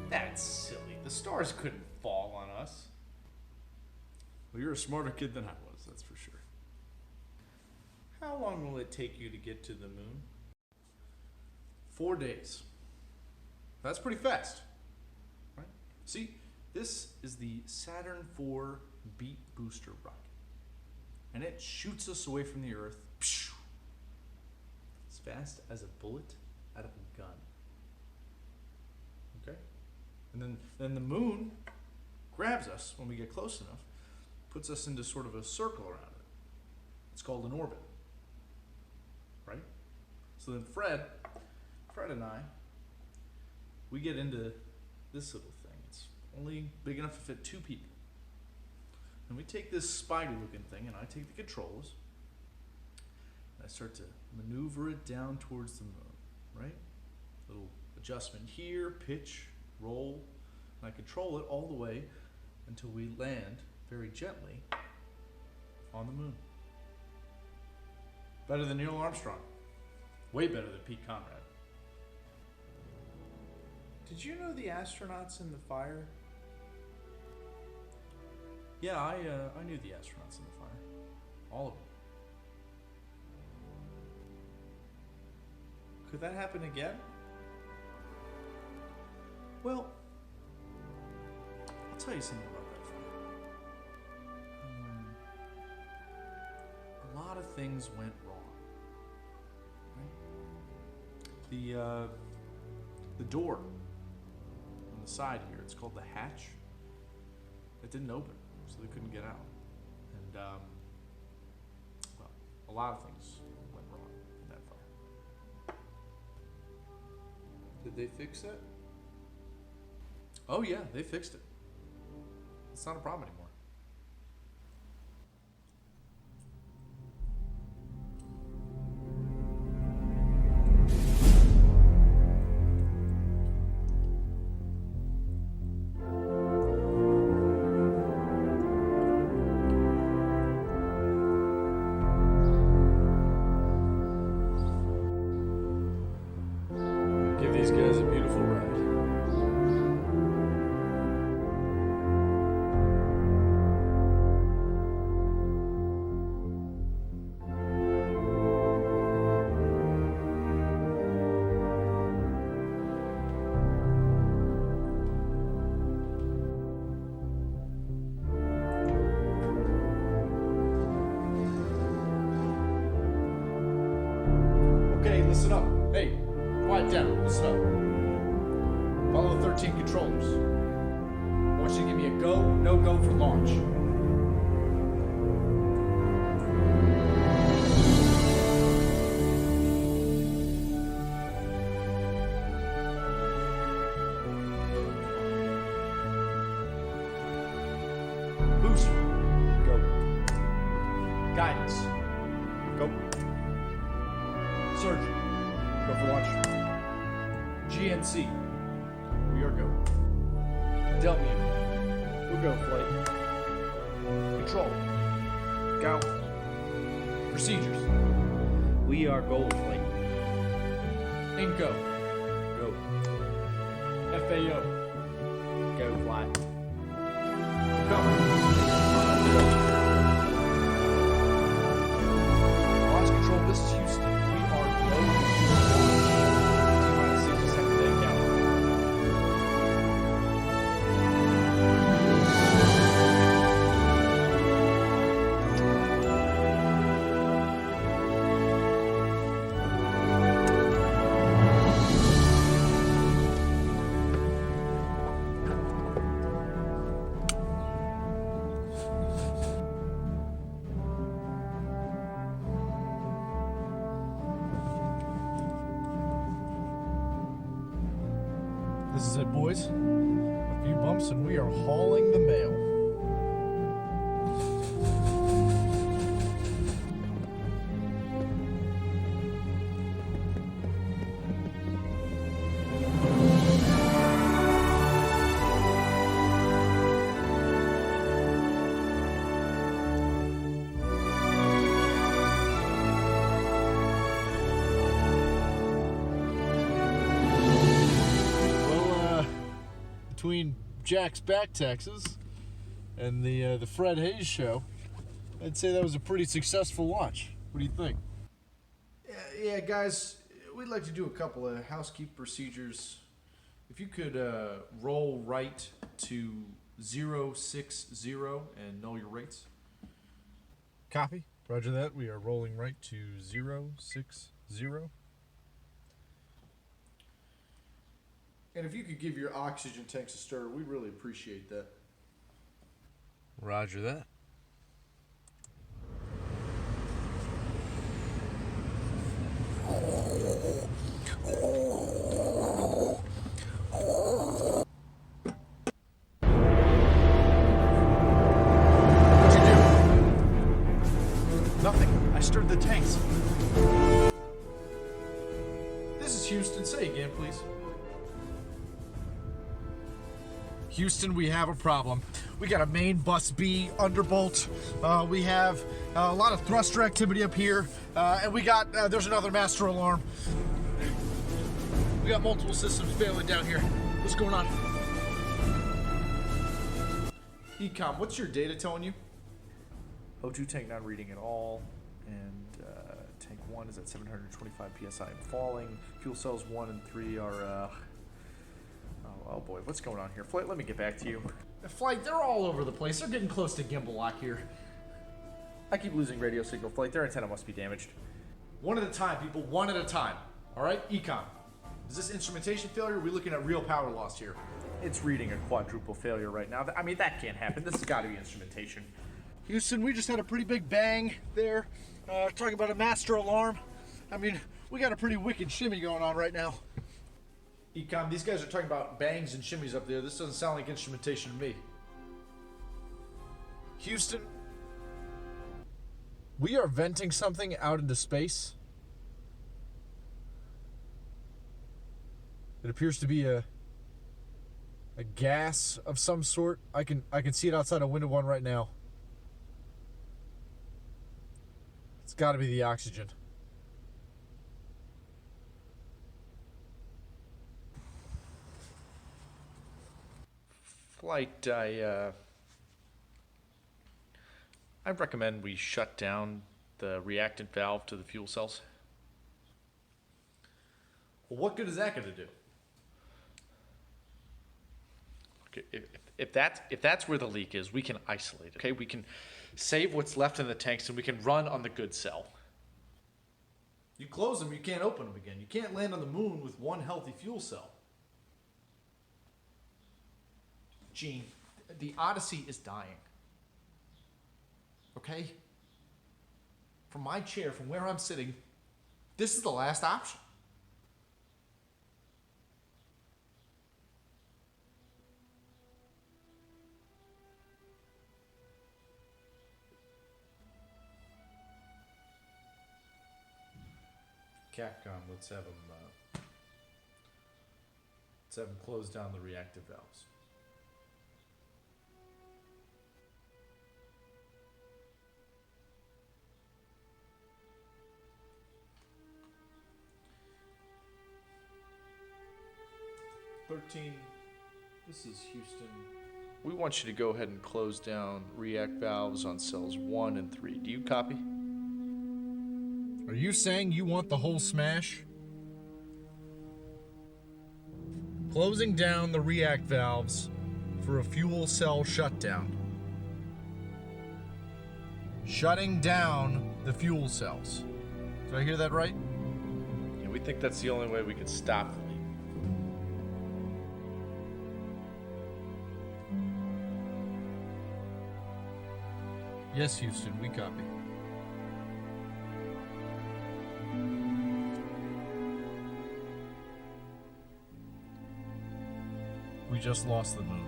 That's silly. The stars couldn't fall on us. Well, you're a smarter kid than I was, that's for sure. How long will it take you to get to the moon? 4 days. That's pretty fast. Right? See, this is the Saturn IV Beat Booster rocket. And it shoots us away from the Earth. As fast as a bullet out of a gun. Okay? And then the moon grabs us when we get close enough, puts us into sort of a circle around it. It's called an orbit. Right? So then Fred and I, we get into this little thing. It's only big enough to fit 2 people. And we take this spidey looking thing and I take the controls and I start to maneuver it down towards the moon, right? Little adjustment here, pitch, roll, and I control it all the way until we land very gently on the moon. Better than Neil Armstrong. Way better than Pete Conrad. Did you know the astronauts in the fire? Yeah, I knew the astronauts in the fire. All of them. Could that happen again? Well, I'll tell you something about that, Fred. A lot of things went wrong. Right? The door on the side here, it's called the hatch. It didn't open, so they couldn't get out. And well, a lot of things went wrong in that fire. Did they fix it? Oh yeah, they fixed it. It's not a problem anymore. Give these guys a beautiful ride. Okay, listen up. Hey, quiet down. Listen up. Follow the 13 controllers. I want you to give me a go, no go for launch. Booster, go. Guidance, go. Surgeon, go for launch. GNC, we are go. Delmu, we'll go flight. Control, go. Procedures, We are gold flight. Inco, go. FAO, Go fly. go. Launch control, this is Houston. We are go. T-minus 60 second day count. This is it, boys. A few bumps and we are hauling the mail. between Jack's back taxes and the Fred Hayes show, I'd say that was a pretty successful launch. What do you think? Yeah, guys, we'd like to do a couple of housekeeping procedures. If you could roll right to 060 and know your rates. Copy. Roger that. We are rolling right to 060. And if you could give your oxygen tanks a stir, we'd really appreciate that. Roger that. What'd you do? Nothing. I stirred the tanks. This is Houston. Say again, please. Houston, we have a problem. We got a main bus B underbolt. We have a lot of thruster activity up here, and we got there's another master alarm. We got multiple systems failing down here. What's going on? Ecom, what's your data telling you? O2 tank not reading at all, and tank 1 is at 725 psi and falling. Fuel cells 1 and 3 are oh boy, what's going on here? Flight, let me get back to you. Flight, they're all over the place. They're getting close to gimbal lock here. I keep losing radio signal. Flight, their antenna must be damaged. One at a time, people. One at a time. All right, Ecom. Is this instrumentation failure? Or are we looking at real power loss here? It's reading a quadruple failure right now. I mean, that can't happen. This has got to be instrumentation. Houston, we just had a pretty big bang there. Talking about a master alarm. I mean, we got a pretty wicked shimmy going on right now. Ecom, these guys are talking about bangs and shimmies up there. This doesn't sound like instrumentation to me. Houston, we are venting something out into space. It appears to be a gas of some sort. I can see it outside of window 1 right now. It's got to be the oxygen. Flight, I recommend we shut down the reactant valve to the fuel cells. Well, what good is that going to do? Okay, if that's where the leak is, we can isolate it. Okay, we can save what's left in the tanks and we can run on the good cell. You close them, you can't open them again. You can't land on the moon with one healthy fuel cell. Gene, the Odyssey is dying. Okay? From my chair, from where I'm sitting, this is the last option. Capcom, let's have them close down the reactive valves. This is Houston. We want you to go ahead and close down react valves on cells 1 and 3. Do you copy? Are you saying you want the whole smash? Closing down the react valves for a fuel cell shutdown. Shutting down the fuel cells. Did I hear that right? Yeah, we think that's the only way we can stop the leak. Yes, Houston, we copy. We just lost the moon.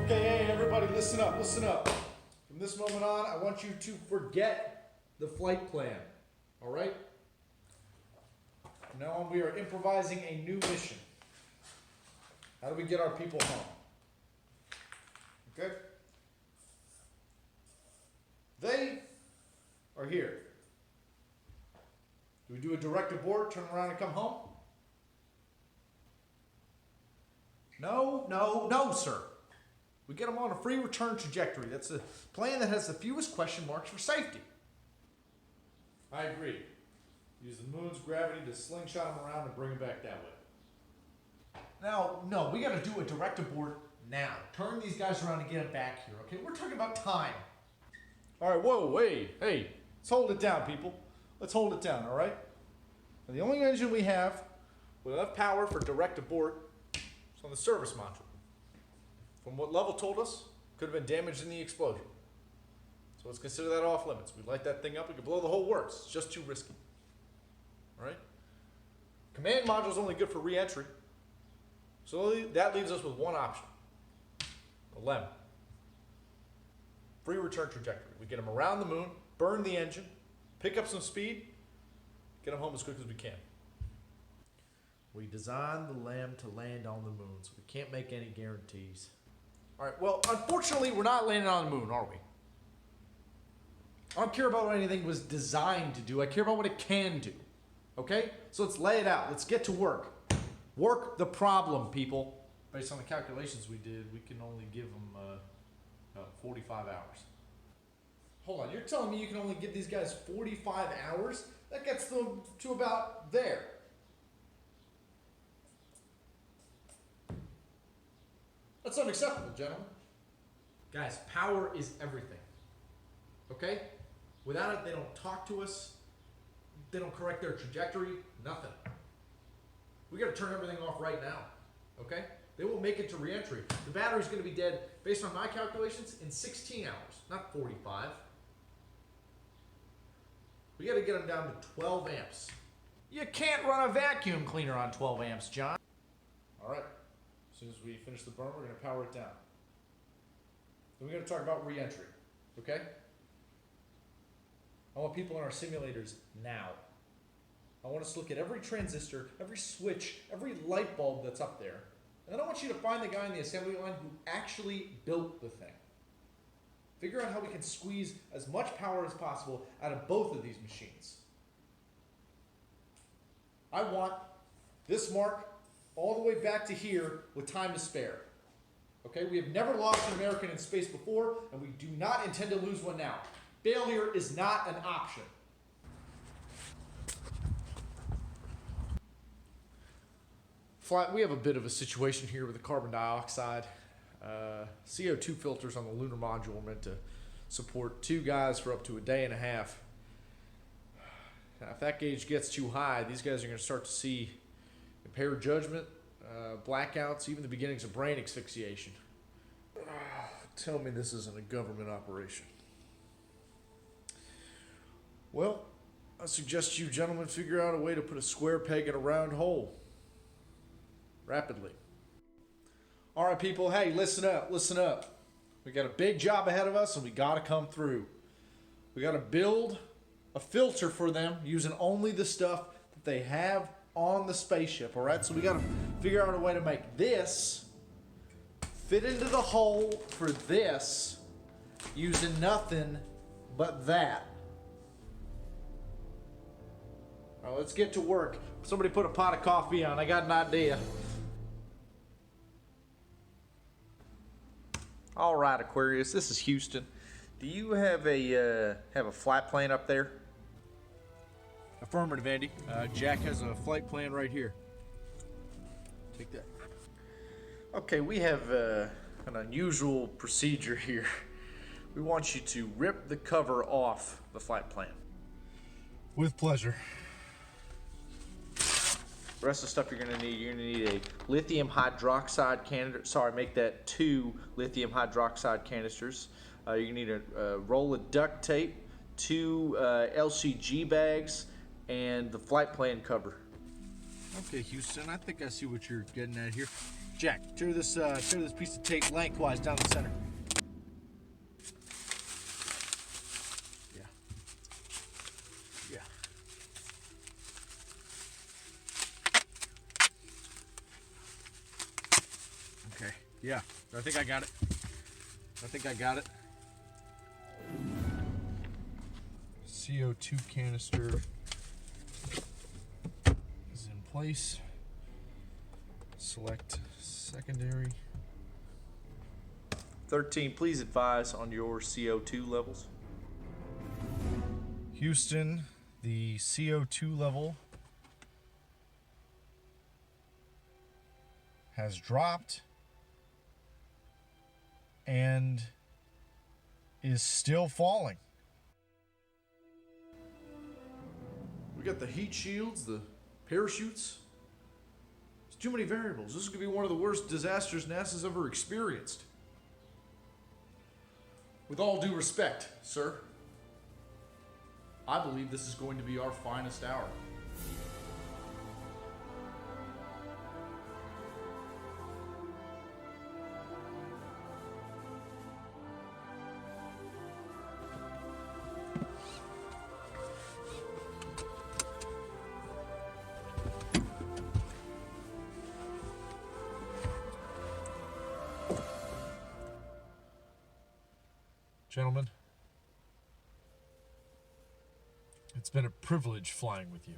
Okay, hey, everybody, listen up, listen up. From this moment on, I want you to forget the flight plan, all right? From now on, we are improvising a new mission. How do we get our people home? Okay? They are here. Do we do a direct abort, turn around and come home? No, sir. We get them on a free return trajectory. That's a plan that has the fewest question marks for safety. I agree. Use the moon's gravity to slingshot them around and bring them back that way. Now, no, we gotta do a direct abort now. Turn these guys around and get them back here, okay? We're talking about time. All right, whoa, wait, hey, let's hold it down, people. Let's hold it down, all right? Now, the only engine we have with enough power for direct abort is on the service module. From what Level told us, could have been damaged in the explosion. So let's consider that off limits. We light that thing up, we could blow the whole works. It's just too risky. All right? Command module is only good for re-entry. So that leaves us with one option. A LEM. Free return trajectory. We get them around the moon, burn the engine, pick up some speed, get them home as quick as we can. We designed the LEM to land on the moon, so we can't make any guarantees. All right, well, unfortunately, we're not landing on the moon, are we? I don't care about what anything was designed to do. I care about what it can do. Okay? So let's lay it out. Let's get to work. Work the problem, people. Based on the calculations we did, we can only give them 45 hours. Hold on, you're telling me you can only give these guys 45 hours? That gets them to about there. That's unacceptable, gentlemen. Guys, power is everything. Okay? Without it, they don't talk to us. They don't correct their trajectory. Nothing. We gotta turn everything off right now. Okay? They won't make it to re-entry. The battery's gonna be dead, based on my calculations, in 16 hours, not 45. We gotta get them down to 12 amps. You can't run a vacuum cleaner on 12 amps, John. All right. As soon as we finish the burn, we're going to power it down. Then we're going to talk about re-entry. Okay? I want people in our simulators now. I want us to look at every transistor, every switch, every light bulb that's up there. And then I want you to find the guy in the assembly line who actually built the thing. Figure out how we can squeeze as much power as possible out of both of these machines. I want this mark all the way back to here with time to spare. Okay, we have never lost an American in space before, and we do not intend to lose one now. Failure is not an option. Flat, we have a bit of a situation here with the carbon dioxide. CO2 filters on the lunar module are meant to support 2 guys for up to a day and a half. Now, if that gauge gets too high, these guys are going to start to see impaired judgment, blackouts, even the beginnings of brain asphyxiation. Tell me this isn't a government operation. Well, I suggest you gentlemen figure out a way to put a square peg in a round hole. Rapidly. All right, people, hey, listen up, listen up. We got a big job ahead of us, and we got to come through. We got to build a filter for them using only the stuff that they have on the spaceship, all right? So we got to figure out a way to make this fit into the hole for this using nothing but that. All right, let's get to work. Somebody put a pot of coffee on. I got an idea. All right, Aquarius, this is Houston. Do you have a flight plan up there? Affirmative, Andy. Jack has a flight plan right here. Take that. Okay, we have an unusual procedure here. We want you to rip the cover off the flight plan. With pleasure. The rest of the stuff you're gonna need a lithium hydroxide canister. Sorry, make that 2 lithium hydroxide canisters. You're gonna need a roll of duct tape, 2 LCG bags, and the flight plan cover. Okay, Houston, I think I see what you're getting at here. Jack, tear this piece of tape lengthwise down the center. Yeah. Yeah. Yeah, I think I got it. CO2 canister is in place. Select secondary. 13, please advise on your CO2 levels. Houston, the CO2 level has dropped and is still falling. We got the heat shields, the parachutes. There's too many variables. This is going to be one of the worst disasters NASA's ever experienced. With all due respect, sir, I believe this is going to be our finest hour. Gentlemen, it's been a privilege flying with you.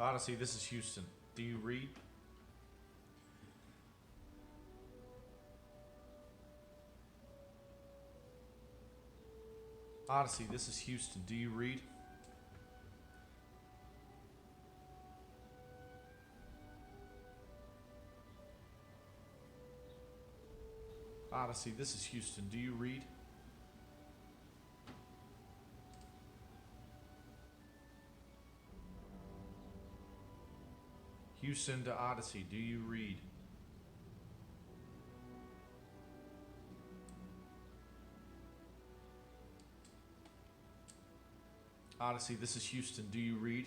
Odyssey, this is Houston. Do you read? Odyssey, this is Houston. Do you read? Odyssey, this is Houston. Do you read? Houston to Odyssey, do you read? Odyssey, this is Houston, do you read?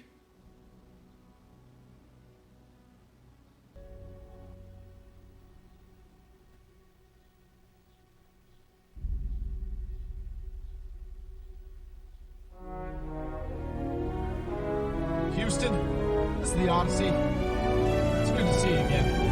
Houston, this is the Odyssey. It's good to see you again.